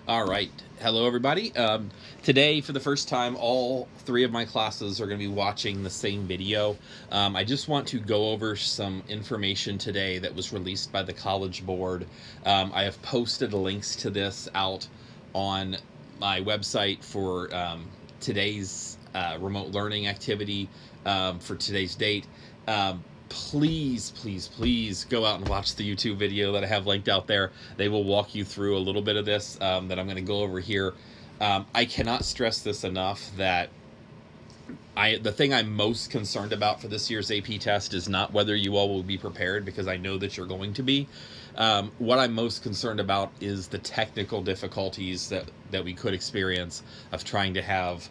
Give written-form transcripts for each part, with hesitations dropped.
All right. Hello, everybody. Today, for the first time, all three of my classes are going to be watching the same video. I just want to go over some information today that was released by the College Board. I have posted links to this out on my website for today's remote learning activity for today's date. Please go out and watch the YouTube video that I have linked out there. They will walk you through a little bit of this that I'm going to go over here. I cannot stress this enough that the thing I'm most concerned about for this year's AP test is not whether you all will be prepared, because I know that you're going to be. What I'm most concerned about is the technical difficulties that we could experience of trying to have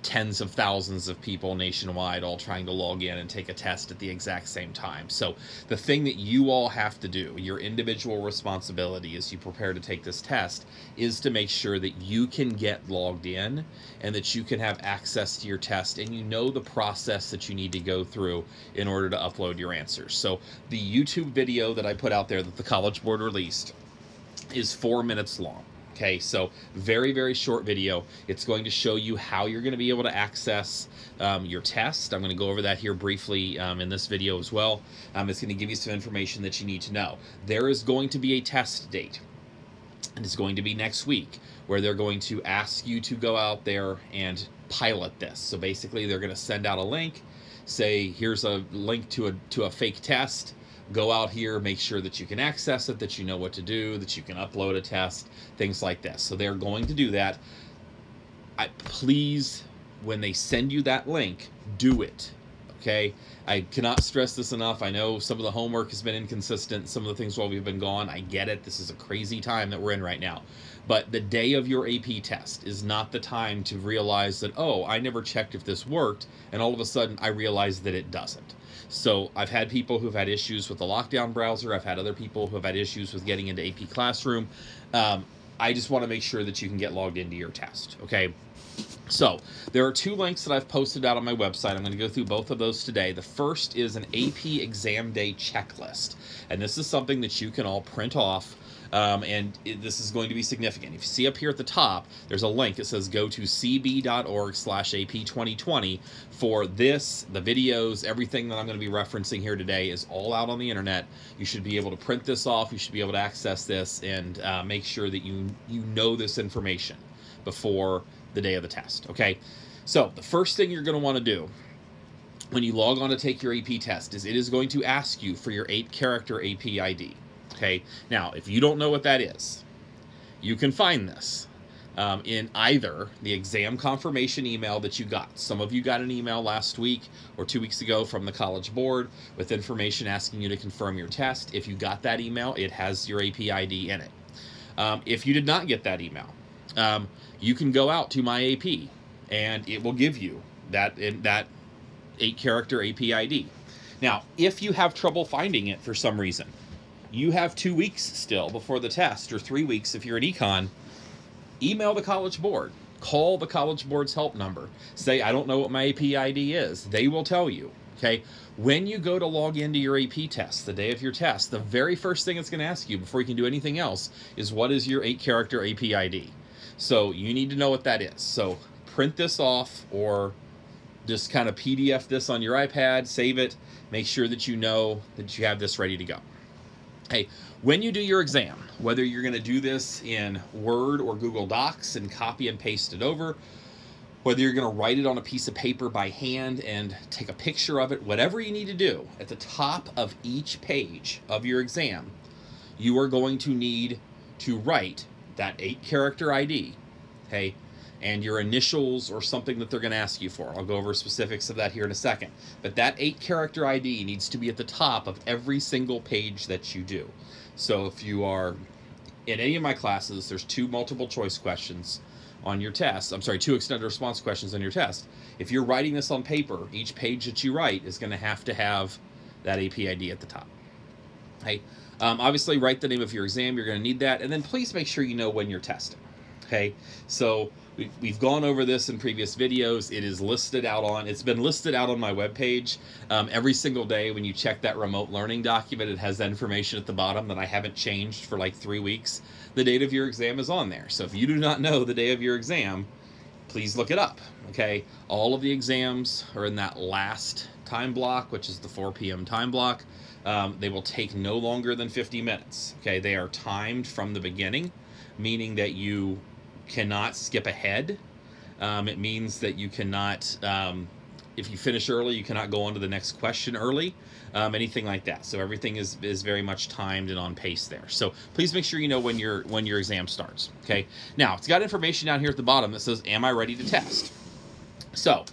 tens of thousands of people nationwide all trying to log in and take a test at the exact same time. So the thing that you all have to do, your individual responsibility as you prepare to take this test, is to make sure that you can get logged in and that you can have access to your test and you know the process that you need to go through in order to upload your answers. So the YouTube video that I put out there that the College Board released is 4 minutes long. Okay, so very short video. It's going to show you how you're going to be able to access your test. I'm going to go over that here briefly in this video as well. It's going to give you some information that you need to know. There is going to be a test date, and it's going to be next week, where they're going to ask you to go out there and pilot this. So basically, they're going to send out a link, say, here's a link to a fake test. Go out here, make sure that you can access it, that you know what to do, that you can upload a test, things like this. So they're going to do that. Please, when they send you that link, do it. Okay? I cannot stress this enough. I know some of the homework has been inconsistent, some of the things while we've been gone. I get it. This is a crazy time that we're in right now. But the day of your AP test is not the time to realize that, oh, I never checked if this worked, and all of a sudden I realized that it doesn't. So I've had people who've had issues with the lockdown browser. I've had other people who have had issues with getting into AP Classroom. I just want to make sure that you can get logged into your test, okay? So there are two links that I've posted out on my website. I'm going to go through both of those today. The first is an AP exam day checklist, and this is something that you can all print off. This is going to be significant. If you see up here at the top, there's a link. It says go to cb.org/AP2020 for this, the videos, everything that I'm going to be referencing here today is all out on the internet. You should be able to print this off. You should be able to access this and make sure that you know this information before the day of the test. Okay, so the first thing you're going to want to do when you log on to take your AP test is it is going to ask you for your 8-character AP ID. Okay, now if you don't know what that is, you can find this in either the exam confirmation email that you got. Some of you got an email last week or 2 weeks ago from the College Board with information asking you to confirm your test. If you got that email, it has your AP ID in it. If you did not get that email, you can go out to My AP and it will give you that 8-character AP ID. Now, if you have trouble finding it for some reason, you have 2 weeks still before the test, or 3 weeks if you're an econ. Email the College Board. Call the College Board's help number. Say, I don't know what my AP ID is. They will tell you. Okay? When you go to log into your AP test, the day of your test, the very first thing it's going to ask you before you can do anything else is, what is your 8-character AP ID? So you need to know what that is. So print this off or just kind of PDF this on your iPad, save it, make sure that you know that you have this ready to go. Hey, when you do your exam, whether you're going to do this in Word or Google Docs and copy and paste it over, whether you're going to write it on a piece of paper by hand and take a picture of it, whatever you need to do, at the top of each page of your exam, you are going to need to write that 8-character ID, okay, and your initials or something that they're going to ask you for. I'll go over specifics of that here in a second. But that 8-character ID needs to be at the top of every single page that you do. So if you are in any of my classes, there's 2 multiple choice questions on your test. I'm sorry, 2 extended response questions on your test. If you're writing this on paper, each page that you write is going to have that AP ID at the top. Okay. Obviously, write the name of your exam. You're going to need that. And then please make sure you know when you're testing. Okay, so we've gone over this in previous videos. It is listed out on, it's been listed out on my webpage. Every single day when you check that remote learning document, it has that information at the bottom that I haven't changed for like 3 weeks. The date of your exam is on there. So if you do not know the day of your exam, please look it up. Okay, all of the exams are in that last time block, which is the 4 p.m. time block. They will take no longer than 50 minutes. Okay, they are timed from the beginning, meaning that you cannot skip ahead. It means that you cannot, if you finish early, you cannot go on to the next question early, anything like that. So everything is very much timed and on pace there. So please make sure you know when your exam starts. Okay. Now it's got information down here at the bottom that says, "Am I ready to test?" So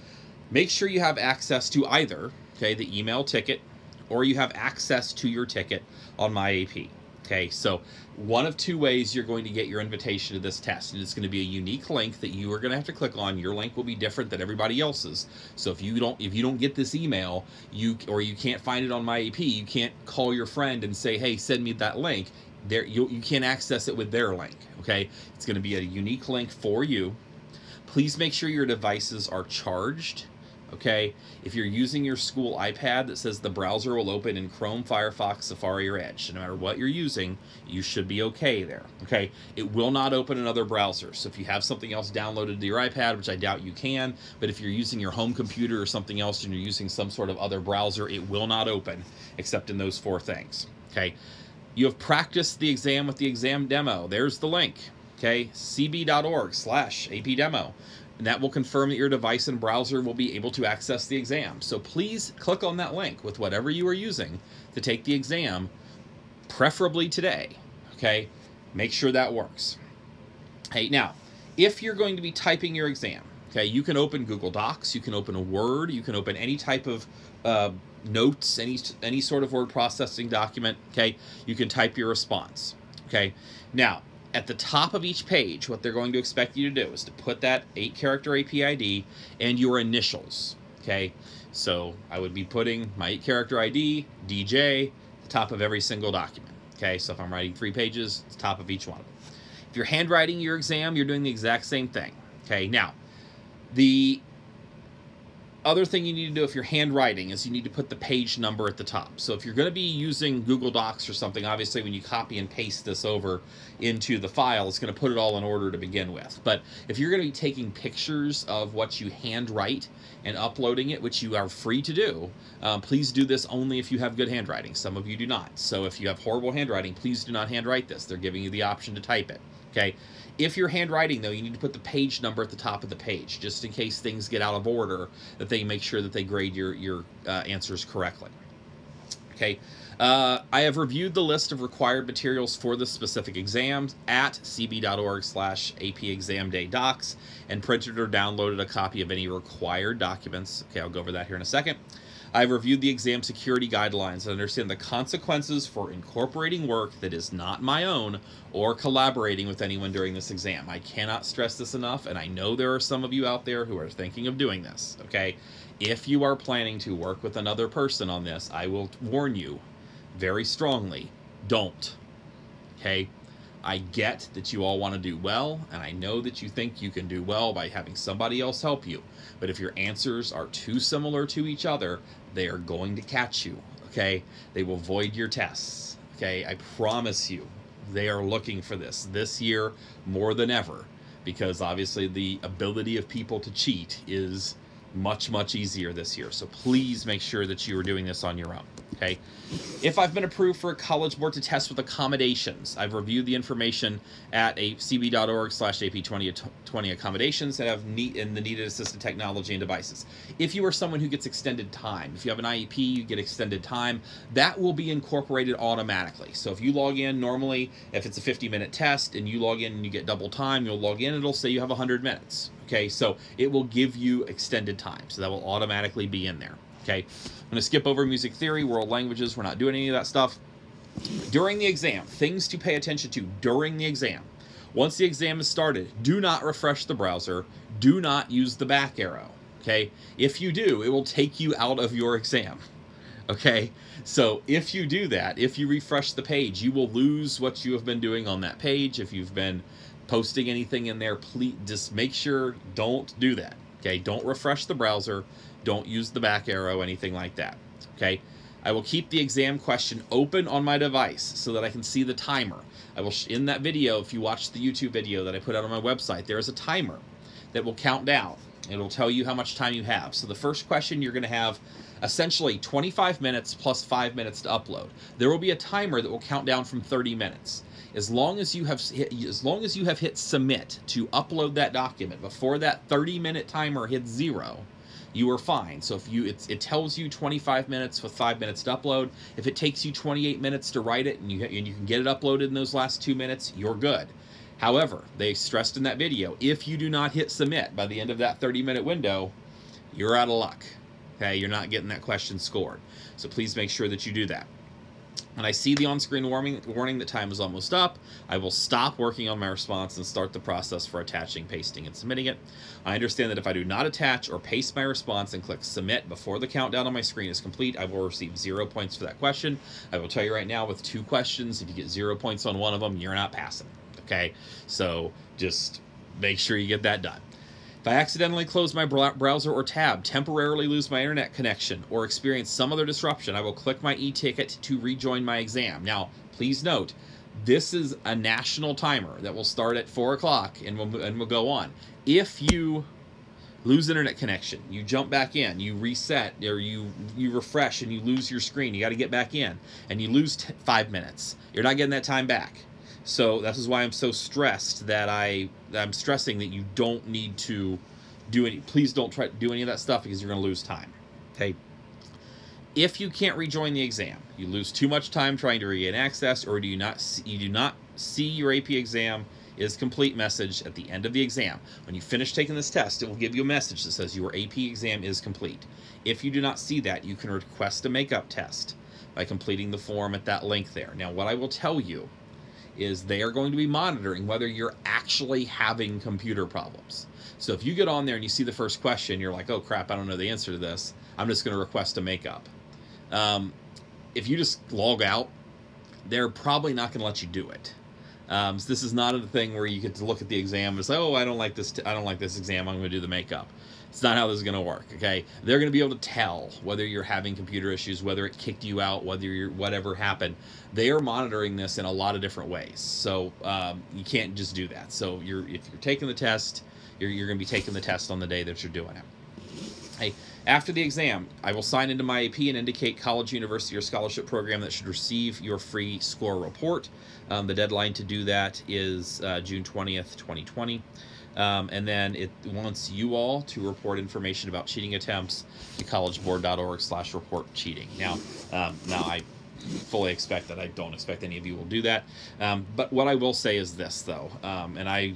make sure you have access to either, okay, the email ticket, or you have access to your ticket on MyAP. Okay, so one of two ways you're going to get your invitation to this test, and it's going to be a unique link that you are going to have to click on. Your link will be different than everybody else's. So if you don't get this email, you can't find it on MyAP, you can't call your friend and say, "Hey, send me that link." There, you can't access it with their link. Okay, it's going to be a unique link for you. Please make sure your devices are charged. Okay, if you're using your school iPad, that says the browser will open in Chrome, Firefox, Safari, or Edge. So no matter what you're using, you should be okay there. Okay, it will not open another browser. So if you have something else downloaded to your iPad, which I doubt you can, but if you're using your home computer or something else and you're using some sort of other browser, it will not open except in those 4 things. Okay, you have practiced the exam with the exam demo. There's the link. Okay, cb.org/apdemo. And that will confirm that your device and browser will be able to access the exam. So please click on that link with whatever you are using to take the exam, preferably today. Okay, make sure that works. Hey, now, if you're going to be typing your exam, okay, you can open Google Docs, you can open a Word, you can open any type of notes, any sort of word processing document. Okay, you can type your response. Okay, now, at the top of each page, what they're going to expect you to do is to put that 8-character AP ID and your initials. Okay, so I would be putting my 8-character ID, DJ, at the top of every single document. Okay, so if I'm writing 3 pages, it's the top of each one of them. If you're handwriting your exam, you're doing the exact same thing. Okay, now, the other thing you need to do if you're handwriting is you need to put the page number at the top. So if you're going to be using Google Docs or something, obviously when you copy and paste this over into the file, it's going to put it all in order to begin with. But if you're going to be taking pictures of what you handwrite and uploading it, which you are free to do, please do this only if you have good handwriting. Some of you do not. So if you have horrible handwriting, please do not handwrite this. They're giving you the option to type it. Okay. If you're handwriting, though, you need to put the page number at the top of the page, just in case things get out of order, that they make sure that they grade your answers correctly. Okay, I have reviewed the list of required materials for the specific exams at cb.org/apexamdaydocs and printed or downloaded a copy of any required documents. Okay, I'll go over that here in a second. I've reviewed the exam security guidelines and understand the consequences for incorporating work that is not my own or collaborating with anyone during this exam. I cannot stress this enough, and I know there are some of you out there who are thinking of doing this, okay? If you are planning to work with another person on this, I will warn you very strongly, don't, okay? I get that you all want to do well, and I know that you think you can do well by having somebody else help you. But if your answers are too similar to each other, they are going to catch you, okay? They will void your tests, okay? I promise you, they are looking for this year more than ever, because obviously the ability of people to cheat is much, much easier this year. So please make sure that you are doing this on your own, okay? If I've been approved for a College Board to test with accommodations, I've reviewed the information at cb.org/AP2020 accommodations that have the needed assistive technology and devices. If you are someone who gets extended time, if you have an IEP, you get extended time, that will be incorporated automatically. So if you log in normally, if it's a 50-minute test and you log in and you get double time, you'll log in, it'll say you have 100 minutes. Okay, so it will give you extended time. So that will automatically be in there. Okay, I'm going to skip over music theory, world languages. We're not doing any of that stuff. During the exam, things to pay attention to during the exam. Once the exam is started, do not refresh the browser. Do not use the back arrow. Okay, if you do, it will take you out of your exam. Okay, so if you do that, if you refresh the page, you will lose what you have been doing on that page. If you've been posting anything in there, please just make sure don't do that. Okay, don't refresh the browser, don't use the back arrow, anything like that. Okay, I will keep the exam question open on my device so that I can see the timer. I will, in that video, if you watch the YouTube video that I put out on my website, there is a timer that will count down. It'll tell you how much time you have. So the first question, you're going to have essentially 25 minutes plus 5 minutes to upload. There will be a timer that will count down from 30 minutes. As long as you have hit submit to upload that document before that 30-minute timer hits 0, you are fine. So if it tells you 25 minutes with 5 minutes to upload. If it takes you 28 minutes to write it and you can get it uploaded in those last 2 minutes, you're good. However, they stressed in that video, if you do not hit submit by the end of that 30-minute window, you're out of luck. Okay, you're not getting that question scored. So please make sure that you do that. When I see the on-screen warning that time is almost up, I will stop working on my response and start the process for attaching, pasting, and submitting it. I understand that if I do not attach or paste my response and click submit before the countdown on my screen is complete, I will receive 0 points for that question. I will tell you right now, with 2 questions, if you get 0 points on one of them, you're not passing. Okay, so just make sure you get that done. If I accidentally close my browser or tab, temporarily lose my internet connection, or experience some other disruption, I will click my e-ticket to rejoin my exam. Now, please note, this is a national timer that will start at 4 o'clock and will go on. If you lose internet connection, you jump back in, you reset, or you refresh and you lose your screen, you got to get back in, and you lose 5 minutes, you're not getting that time back. So that is why I'm so stressed that I'm stressing that you don't need to do any. Please don't try to do any of that stuff because you're going to lose time. Okay. If you can't rejoin the exam, you lose too much time trying to regain access, or you do not see your AP exam is complete message at the end of the exam. When you finish taking this test, it will give you a message that says your AP exam is complete. If you do not see that, you can request a makeup test by completing the form at that link there. Now, what I will tell you is they are going to be monitoring whether you're actually having computer problems. So if you get on there and you see the first question, you're like, oh crap, I don't know the answer to this, I'm just going to request a makeup. If you just log out, they're probably not going to let you do it. So this is not a thing where you get to look at the exam and say, oh, I don't like this exam, I'm going to do the makeup. It's not how this is going to work, okay? They're going to be able to tell whether you're having computer issues, whether it kicked you out, whatever happened. They are monitoring this in a lot of different ways. So you can't just do that. So if you're taking the test, you're going to be taking the test on the day that you're doing it. Hey, after the exam, I will sign into my AP and indicate college, university, or scholarship program that should receive your free score report. The deadline to do that is June 20th, 2020. And then it wants you all to report information about cheating attempts to collegeboard.org/report-cheating. Now I fully expect that. I don't expect any of you will do that. But what I will say is this, though, and I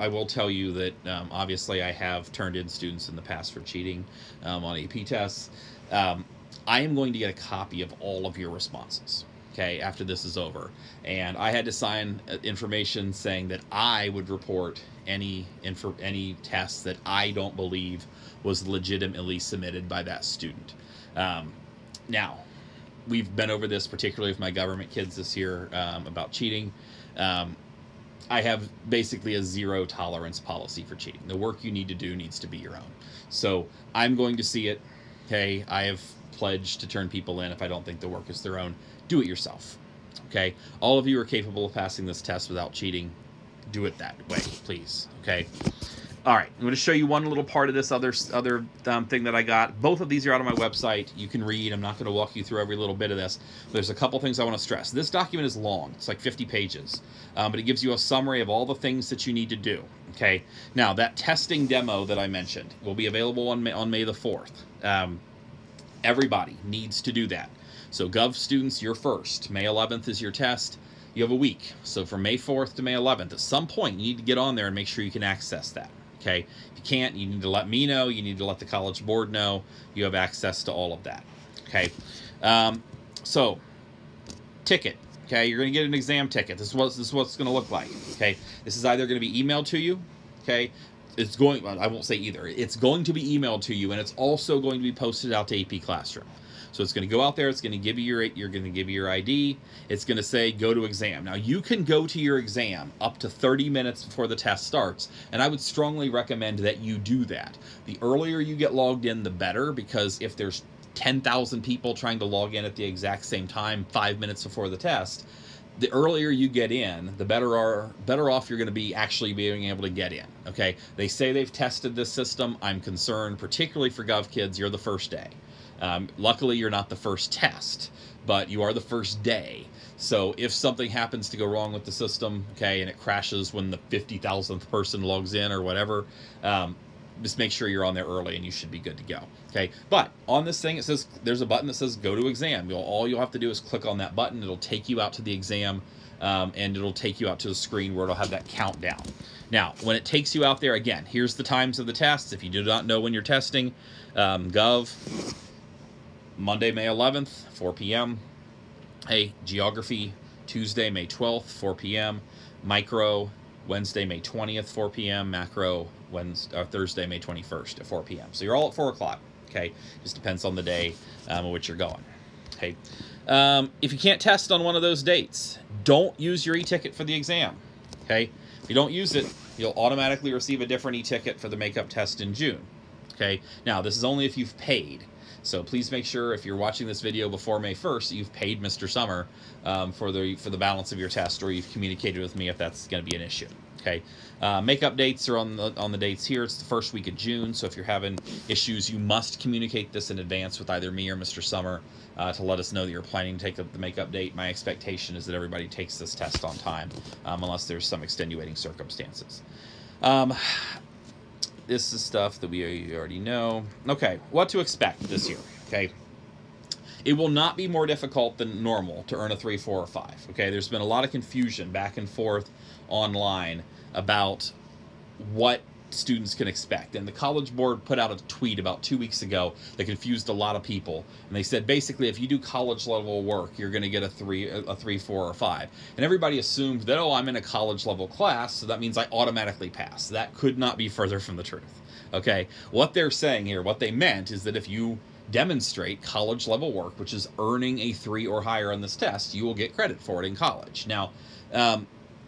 will tell you that obviously I have turned in students in the past for cheating on AP tests. I am going to get a copy of all of your responses, okay, after this is over. And I had to sign information saying that I would report any tests that I don't believe was legitimately submitted by that student. Now, we've been over this, particularly with my government kids this year, about cheating. I have basically a zero tolerance policy for cheating. The work you need to do needs to be your own. So I'm going to see it. Okay, I have pledged to turn people in if I don't think the work is their own. Do it yourself. Okay, all of you are capable of passing this test without cheating. Do it that way, please. Okay. All right, I'm going to show you one little part of this other thing that I got. Both of these are out on my website. You can read. I'm not going to walk you through every little bit of this. There's a couple things I want to stress. This document is long. It's like 50 pages, but it gives you a summary of all the things that you need to do. Okay. Now, that testing demo that I mentioned will be available on May the 4th. Everybody needs to do that. So Gov students, you're first. May 11th is your test. You have a week. So from May 4th to May 11th, at some point, you need to get on there and make sure you can access that. Okay, if you can't, you need to let me know. You need to let the College Board know. You have access to all of that. Okay, so ticket. Okay, you're going to get an exam ticket. This is what it's going to look like. Okay, this is either going to be emailed to you. Okay, it's going. I won't say either. It's going to be emailed to you, and it's also going to be posted out to AP Classroom. So it's going to go out there. It's going to give you you're going to give you your ID. It's going to say go to exam. Now you can go to your exam up to 30 minutes before the test starts, and I would strongly recommend that you do that. The earlier you get logged in, the better, because if there's 10,000 people trying to log in at the exact same time 5 minutes before the test, the earlier you get in, the better off you're going to be actually being able to get in. Okay, they say they've tested this system. I'm concerned, particularly for GovKids, you're the first day. Luckily, you're not the first test, but you are the first day. So if something happens to go wrong with the system, okay, and it crashes when the 50,000th person logs in or whatever, just make sure you're on there early and you should be good to go. Okay, but on this thing, it says there's a button that says go to exam. All you'll have to do is click on that button. It'll take you out to the exam, and it'll take you out to the screen where it'll have that countdown. Now, when it takes you out there, again, here's the times of the tests. If you do not know when you're testing, Gov, Monday, May 11th, 4 p.m. Hey, Geography, Tuesday, May 12th, 4 p.m. Micro, Wednesday, May 20th, 4 p.m. Macro, Thursday, May 21st at 4 p.m. So you're all at 4 o'clock, okay? Just depends on the day in which you're going, okay? If you can't test on one of those dates, don't use your e-ticket for the exam, okay? If you don't use it, you'll automatically receive a different e-ticket for the makeup test in June, okay? Now, this is only if you've paid. So please make sure if you're watching this video before May 1st, you've paid Mr. Summer for the balance of your test, or you've communicated with me if that's going to be an issue. Okay, makeup dates are on the dates here. It's the first week of June, so if you're having issues, you must communicate this in advance with either me or Mr. Summer to let us know that you're planning to take up the makeup date. My expectation is that everybody takes this test on time, unless there's some extenuating circumstances. This is stuff that we already know. Okay, what to expect this year, okay? It will not be more difficult than normal to earn a 3, 4, or 5, okay? There's been a lot of confusion back and forth online about what students can expect. And the College Board put out a tweet about 2 weeks ago that confused a lot of people. And they said, basically, if you do college level work, you're going to get a 3, 4, or 5. And everybody assumed that, oh, I'm in a college level class, so that means I automatically pass. That could not be further from the truth. Okay? What they're saying here, what they meant is that if you demonstrate college level work, which is earning a 3 or higher on this test, you will get credit for it in college. Now,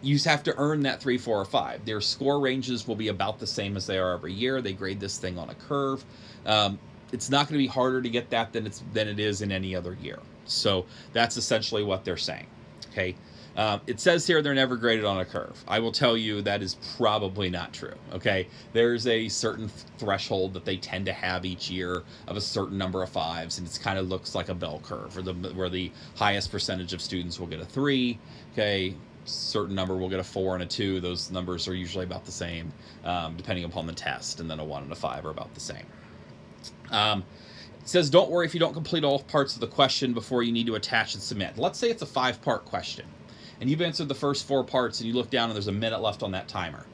you just have to earn that 3, 4, or 5. Their score ranges will be about the same as they are every year. They grade this thing on a curve. It's not going to be harder to get that than it is in any other year. So that's essentially what they're saying. Okay. It says here they're never graded on a curve. I will tell you that is probably not true. Okay. There's a certain threshold that they tend to have each year of a certain number of 5s, and it kind of looks like a bell curve, where the highest percentage of students will get a 3. Okay. Certain number will get a 4 and a 2. Those numbers are usually about the same, depending upon the test, and then a 1 and a 5 are about the same. It says, don't worry if you don't complete all parts of the question before you need to attach and submit. Let's say it's a 5-part question, and you've answered the first 4 parts, and you look down and there's a minute left on that timer.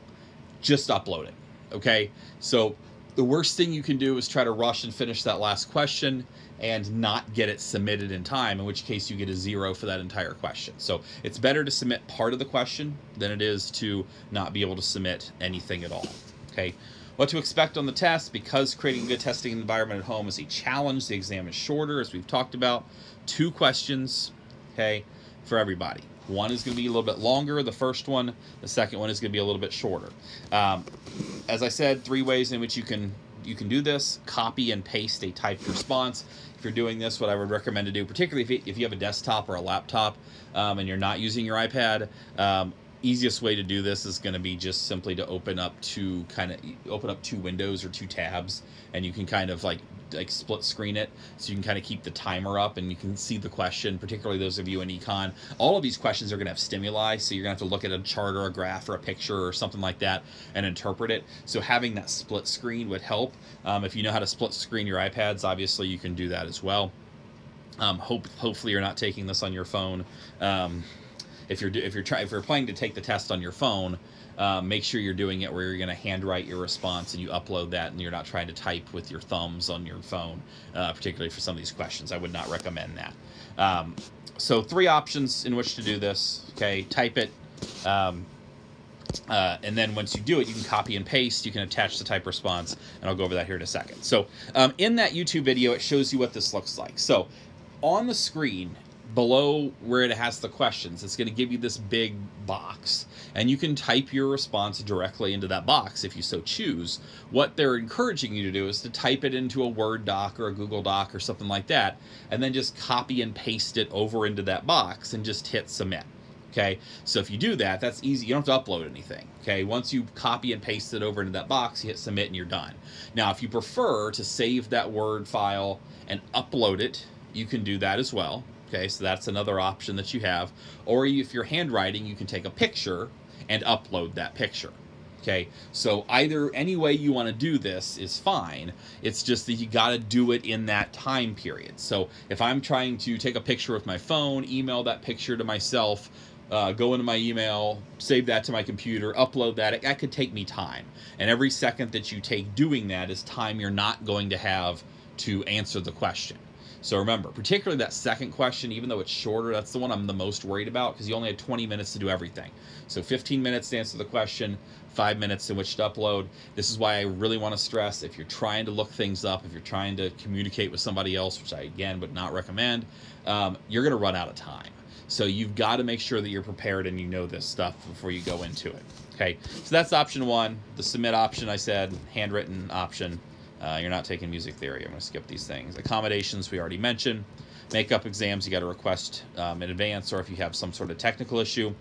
Just upload it, okay? So the worst thing you can do is try to rush and finish that last question and not get it submitted in time, in which case you get a 0 for that entire question. So it's better to submit part of the question than it is to not be able to submit anything at all. Okay, what to expect on the test. Because creating a good testing environment at home is a challenge, the exam is shorter, as we've talked about. 2 questions, okay, for everybody. One is going to be a little bit longer, the first one. The second one is going to be a little bit shorter. As I said, 3 ways in which you can do this. Copy and paste a typed response. If you're doing this, what I would recommend to do, particularly if you have a desktop or a laptop and you're not using your iPad, easiest way to do this is going to be just simply to open up 2 windows or 2 tabs, and you can kind of like split screen it, so you can kind of keep the timer up and you can see the question, particularly those of you in econ. All of these questions are going to have stimuli, so you're going to have to look at a chart or a graph or a picture or something like that and interpret it. So having that split screen would help. If you know how to split screen your iPads, obviously you can do that as well. Hopefully you're not taking this on your phone. If you're planning to take the test on your phone, make sure you're doing it where you're going to handwrite your response and you upload that, and you're not trying to type with your thumbs on your phone, particularly for some of these questions. I would not recommend that. So 3 options in which to do this. Okay, type it, And then once you do it, you can copy and paste, you can attach the type response, and I'll go over that here in a second. So in that YouTube video, it shows you what this looks like. So on the screen, below where it has the questions, it's going to give you this big box, and you can type your response directly into that box if you so choose. What they're encouraging you to do is to type it into a Word doc or a Google Doc or something like that, and then just copy and paste it over into that box and just hit submit. Okay, so if you do that, that's easy. You don't have to upload anything. Okay, once you copy and paste it over into that box, you hit submit and you're done. Now, if you prefer to save that Word file and upload it, you can do that as well. Okay, so that's another option that you have. Or if you're handwriting, you can take a picture and upload that picture. Okay, so any way you want to do this is fine. It's just that you got to do it in that time period. So if I'm trying to take a picture with my phone, email that picture to myself, go into my email, save that to my computer, upload that, that could take me time. And every second that you take doing that is time you're not going to have to answer the question. So remember, particularly that second question, even though it's shorter, that's the one I'm the most worried about, because you only had 20 minutes to do everything. So 15 minutes to answer the question, 5 minutes in which to upload. This is why I really want to stress, if you're trying to look things up, if you're trying to communicate with somebody else, which I, again, would not recommend, you're going to run out of time. So you've got to make sure that you're prepared and you know this stuff before you go into it. Okay, so that's option one. The submit option, I said, handwritten option. You're not taking music theory. I'm going to skip these things. Accommodations, we already mentioned. Makeup exams, you got to request in advance, or if you have some sort of technical issue.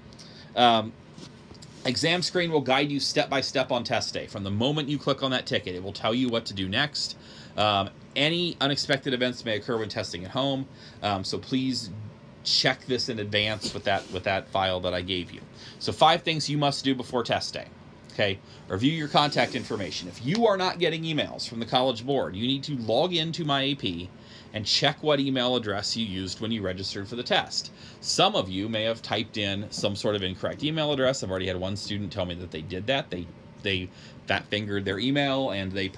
Exam screen will guide you step by step on test day. From the moment you click on that ticket, it will tell you what to do next. Any unexpected events may occur when testing at home, so please check this in advance with that file that I gave you. So 5 things you must do before test day. Okay, review your contact information. If you are not getting emails from the College Board, you need to log into MyAP and check what email address you used when you registered for the test. Some of you may have typed in some sort of incorrect email address. I've already had one student tell me that they did that. They fat-fingered their email and they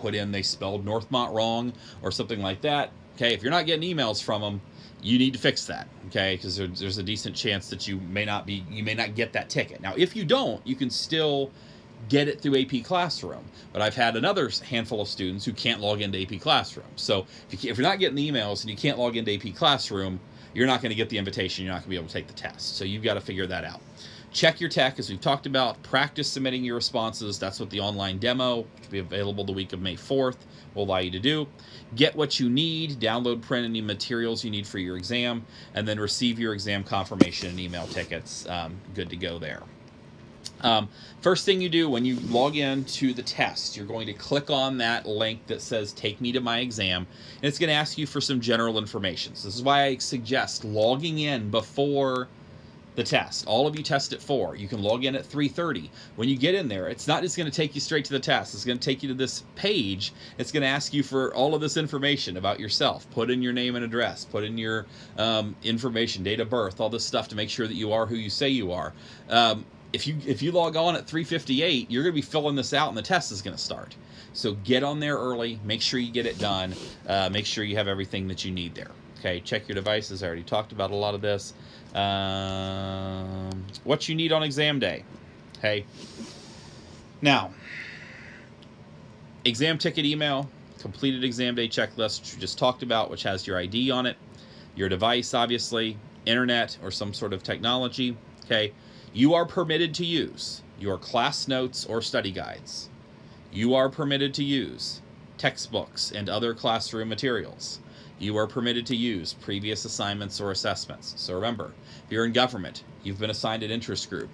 spelled Northmont wrong or something like that. Okay, if you're not getting emails from them, you need to fix that, okay? Because there's a decent chance that you may not get that ticket. Now, if you don't, you can still get it through AP Classroom. But I've had another handful of students who can't log into AP Classroom. So if you're not getting the emails and you can't log into AP Classroom, you're not going to get the invitation. You're not going to be able to take the test. So you've got to figure that out. Check your tech, as we've talked about. Practice submitting your responses. That's what the online demo, which will be available the week of May 4th, will allow you to do. Get what you need. Download, print any materials you need for your exam, and then receive your exam confirmation and email tickets. Good to go there. First thing you do when you log in to the test, you're going to click on that link that says take me to my exam, and it's going to ask you for some general information. So this is why I suggest logging in before the test. All of you test at 4. You can log in at 3:30. When you get in there, it's not just going to take you straight to the test. It's going to take you to this page. It's going to ask you for all of this information about yourself. Put in your name and address. Put in your information, date of birth, all this stuff to make sure that you are who you say you are. If you log on at 3:58, you're going to be filling this out and the test is going to start. So get on there early. Make sure you get it done. Make sure you have everything that you need there. Okay, check your devices. I already talked about a lot of this. What you need on exam day. Okay. Now, exam ticket email, completed exam day checklist, which we just talked about, which has your ID on it, your device, obviously, internet or some sort of technology. Okay. You are permitted to use your class notes or study guides. You are permitted to use textbooks and other classroom materials. You are permitted to use previous assignments or assessments. So remember, if you're in government, you've been assigned an interest group.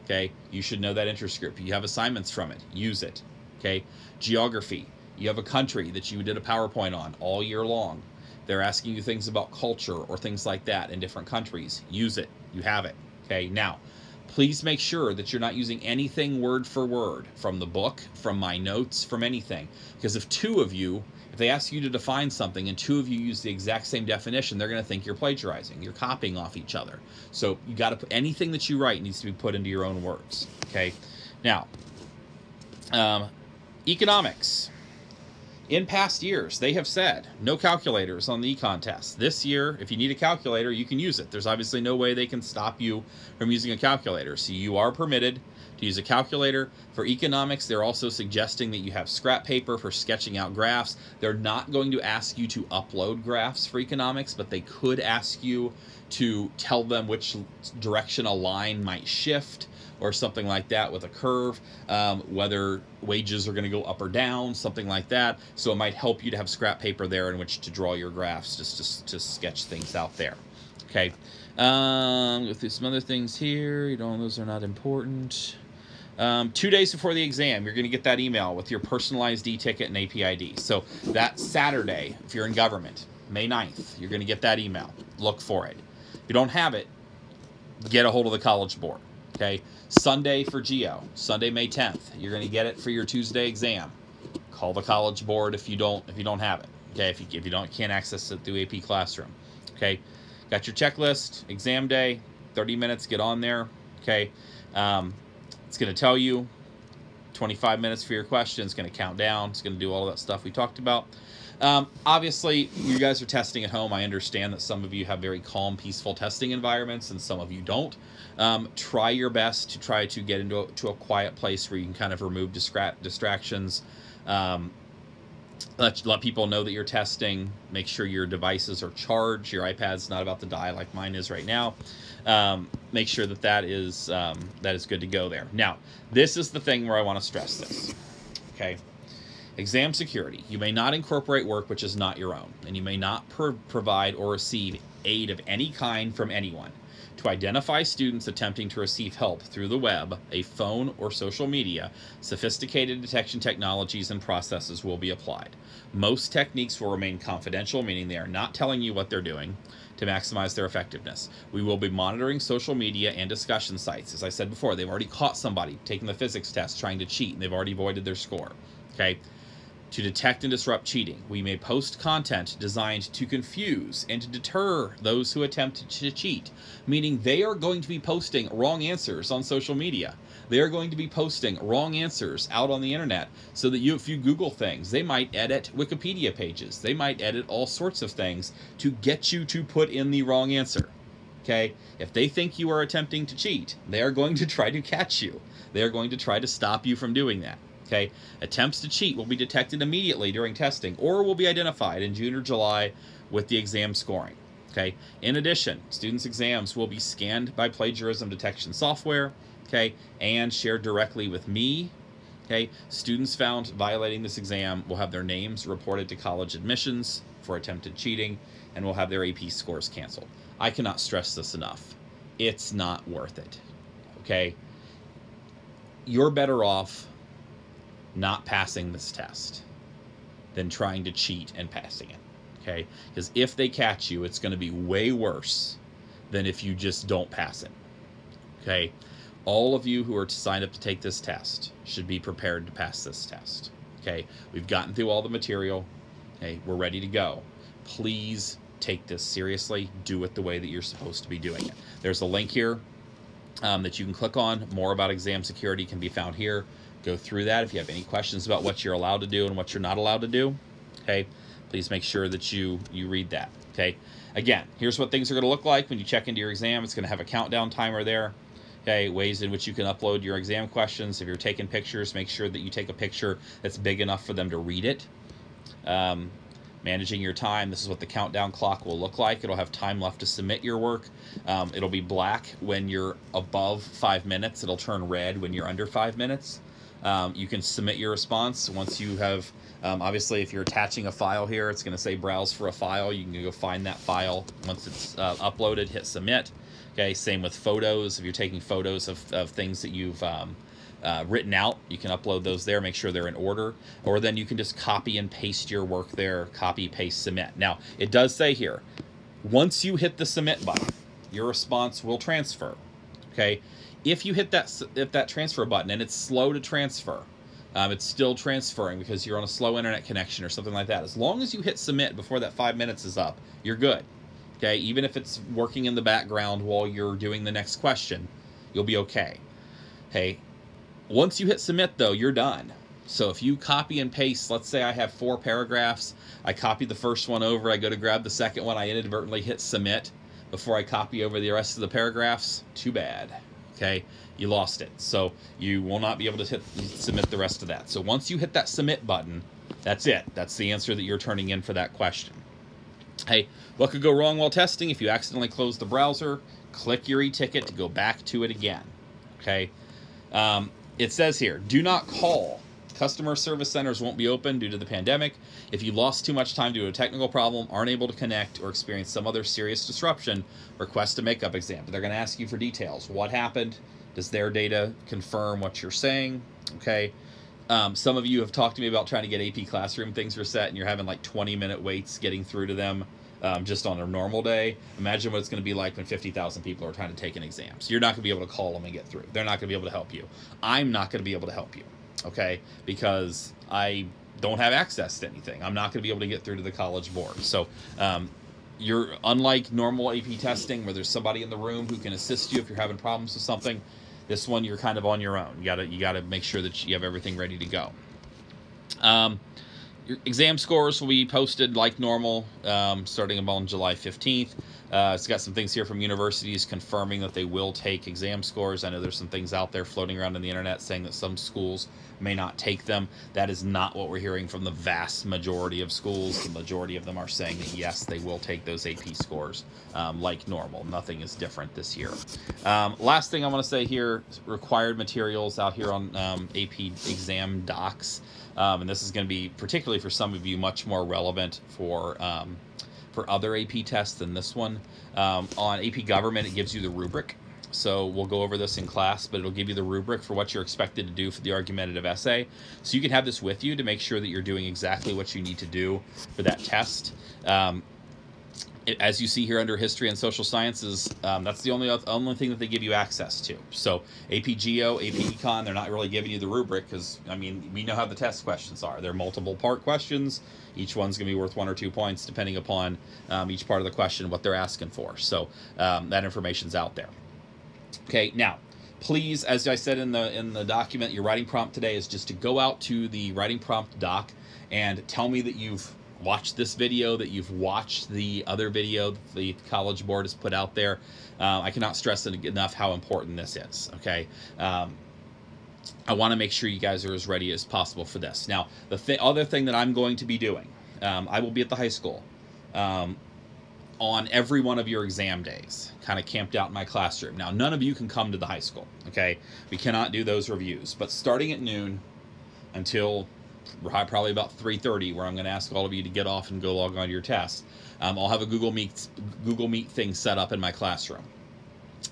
Okay, you should know that interest group. You have assignments from it. Use it. Okay, geography. You have a country that you did a PowerPoint on all year long. They're asking you things about culture or things like that in different countries. Use it. You have it. Okay, now, please make sure that you're not using anything word for word from the book, from my notes, from anything. Because if they ask you to define something and 2 of you use the exact same definition, they're going to think you're plagiarizing. You're copying off each other. So you got to put anything that you write needs to be put into your own words. Okay. Now, economics. In past years, they have said no calculators on the econ test. This year, if you need a calculator, you can use it. There's obviously no way they can stop you from using a calculator. So you are permitted to use a calculator. For economics, they're also suggesting that you have scrap paper for sketching out graphs. They're not going to ask you to upload graphs for economics, but they could ask you to tell them which direction a line might shift or something like that with a curve, whether wages are going to go up or down, something like that. So it might help you to have scrap paper there in which to draw your graphs, just to sketch things out there. Okay, go through some other things here. You know, those are not important. 2 days before the exam, you're going to get that email with your personalized e-ticket and AP ID. So that Saturday, if you're in government, May 9th, you're going to get that email. Look for it. If you don't have it, get a hold of the College Board. Okay, Sunday for Geo, Sunday, May 10th, you're going to get it for your Tuesday exam. Call the College Board if you don't have it. Okay, if you can't access it through AP Classroom. Okay, got your checklist, exam day, 30 minutes, get on there. Okay, it's going to tell you 25 minutes for your question. It's going to count down. It's going to do all of that stuff we talked about. Obviously, you guys are testing at home. I understand that some of you have very calm, peaceful testing environments, and some of you don't. Try your best to try to get into a quiet place where you can kind of remove distractions. Let people know that you're testing. Make sure your devices are charged. Your iPad's not about to die like mine is right now. Make sure that is good to go there. Now, this is the thing where I want to stress this. Okay. Exam security. You may not incorporate work which is not your own, and you may not provide or receive aid of any kind from anyone. To identify students attempting to receive help through the web, a phone, or social media, sophisticated detection technologies and processes will be applied. Most techniques will remain confidential, meaning they are not telling you what they're doing, to maximize their effectiveness. We will be monitoring social media and discussion sites. As I said before, they've already caught somebody taking the physics test trying to cheat, and they've already voided their score. Okay? To detect and disrupt cheating, we may post content designed to confuse and to deter those who attempt to cheat, meaning they are going to be posting wrong answers on social media. They are going to be posting wrong answers out on the internet so that if you Google things, they might edit Wikipedia pages. They might edit all sorts of things to get you to put in the wrong answer. Okay? If they think you are attempting to cheat, they are going to try to catch you. They are going to try to stop you from doing that. Okay, attempts to cheat will be detected immediately during testing or will be identified in June or July with the exam scoring. Okay, in addition, students' exams will be scanned by plagiarism detection software, okay, and shared directly with me. Okay, students found violating this exam will have their names reported to college admissions for attempted cheating and will have their AP scores canceled. I cannot stress this enough. It's not worth it. Okay, you're better off not passing this test than trying to cheat and passing it, okay? Because if they catch you, it's going to be way worse than if you just don't pass it, okay? All of you who are signed up to take this test should be prepared to pass this test, okay? We've gotten through all the material, okay? We're ready to go. Please take this seriously. Do it the way that you're supposed to be doing it. There's a link here that you can click on. More about exam security can be found here. Go through that. If you have any questions about what you're allowed to do and what you're not allowed to do, okay, please make sure that you read that, okay? Again, here's what things are going to look like when you check into your exam. It's going to have a countdown timer there, okay, ways in which you can upload your exam questions. If you're taking pictures, make sure that you take a picture that's big enough for them to read it. Managing your time, this is what the countdown clock will look like. It'll have time left to submit your work. It'll be black when you're above 5 minutes. It'll turn red when you're under 5 minutes. You can submit your response once you have, obviously if you're attaching a file here, it's going to say browse for a file. You can go find that file. Once it's uploaded, hit submit. Okay, same with photos. If you're taking photos of things that you've written out, you can upload those there, make sure they're in order, or then you can just copy and paste your work there, copy, paste, submit. Now, it does say here, once you hit the submit button, your response will transfer, okay? If you hit that transfer button and it's slow to transfer, it's still transferring because you're on a slow internet connection or something like that. As long as you hit submit before that 5 minutes is up, you're good. Okay, even if it's working in the background while you're doing the next question, you'll be okay. Okay, once you hit submit though, you're done. So if you copy and paste, let's say I have 4 paragraphs, I copy the first one over, I go to grab the second one, I inadvertently hit submit before I copy over the rest of the paragraphs, too bad. Okay, you lost it. So you will not be able to submit the rest of that. So once you hit that submit button, that's it. That's the answer that you're turning in for that question. Hey, what could go wrong while testing? If you accidentally close the browser, click your e-ticket to go back to it again. Okay, it says here, do not call. Customer service centers won't be open due to the pandemic. If you lost too much time due to a technical problem, aren't able to connect, or experience some other serious disruption, request a makeup exam. They're going to ask you for details. What happened? Does their data confirm what you're saying? Okay. Some of you have talked to me about trying to get AP Classroom things reset, and you're having like 20-minute waits getting through to them just on a normal day. Imagine what it's going to be like when 50,000 people are trying to take an exam. So you're not going to be able to call them and get through. They're not going to be able to help you. I'm not going to be able to help you. Okay, because I don't have access to anything. I'm not going to be able to get through to the College Board. So you're unlike normal AP testing where there's somebody in the room who can assist you if you're having problems with something. This one, you're kind of on your own. You gotta make sure that you have everything ready to go. Your exam scores will be posted like normal, starting on July 15th. It's got some things here from universities confirming that they will take exam scores. I know there's some things out there floating around on the internet saying that some schools may not take them. That is not what we're hearing from the vast majority of schools. The majority of them are saying that yes, they will take those AP scores like normal. Nothing is different this year. Last thing I want to say here, required materials out here on AP exam docs. And this is going to be, particularly for some of you, much more relevant for other AP tests than this one. On AP Government, it gives you the rubric. So we'll go over this in class, but it'll give you the rubric for what you're expected to do for the argumentative essay. So you can have this with you to make sure that you're doing exactly what you need to do for that test. As you see here under History and Social Sciences, that's the only thing that they give you access to. So AP Geo, AP Econ, they're not really giving you the rubric because, I mean, we know how the test questions are. They're multiple part questions. Each one's going to be worth 1 or 2 points depending upon each part of the question, what they're asking for. So that information's out there. Okay, now, please, as I said in the document, your writing prompt today is just to go out to the writing prompt doc and tell me that you've watched this video, that you've watched the other video that the College Board has put out there. I cannot stress enough how important this is, okay? I want to make sure you guys are as ready as possible for this. Now, the other thing that I'm going to be doing, I will be at the high school on every one of your exam days, kind of camped out in my classroom. Now, none of you can come to the high school, okay? We cannot do those reviews, but starting at noon until probably about 3:30, where I'm going to ask all of you to get off and go log on to your test. I'll have a Google Meet thing set up in my classroom.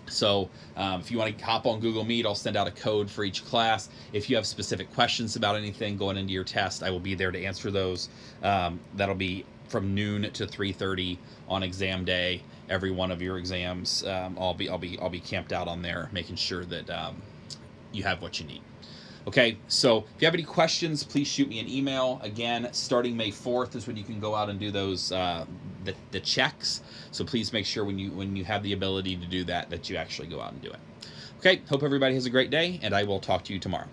So if you want to hop on Google Meet, I'll send out a code for each class. If you have specific questions about anything going into your test, I will be there to answer those. That'll be from noon to 3:30 on exam day. Every one of your exams, I'll be camped out on there, making sure that you have what you need. Okay, so if you have any questions, please shoot me an email. Again, starting May 4th is when you can go out and do those the checks. So please make sure when you have the ability to do that, that you actually go out and do it. Okay, hope everybody has a great day, and I will talk to you tomorrow.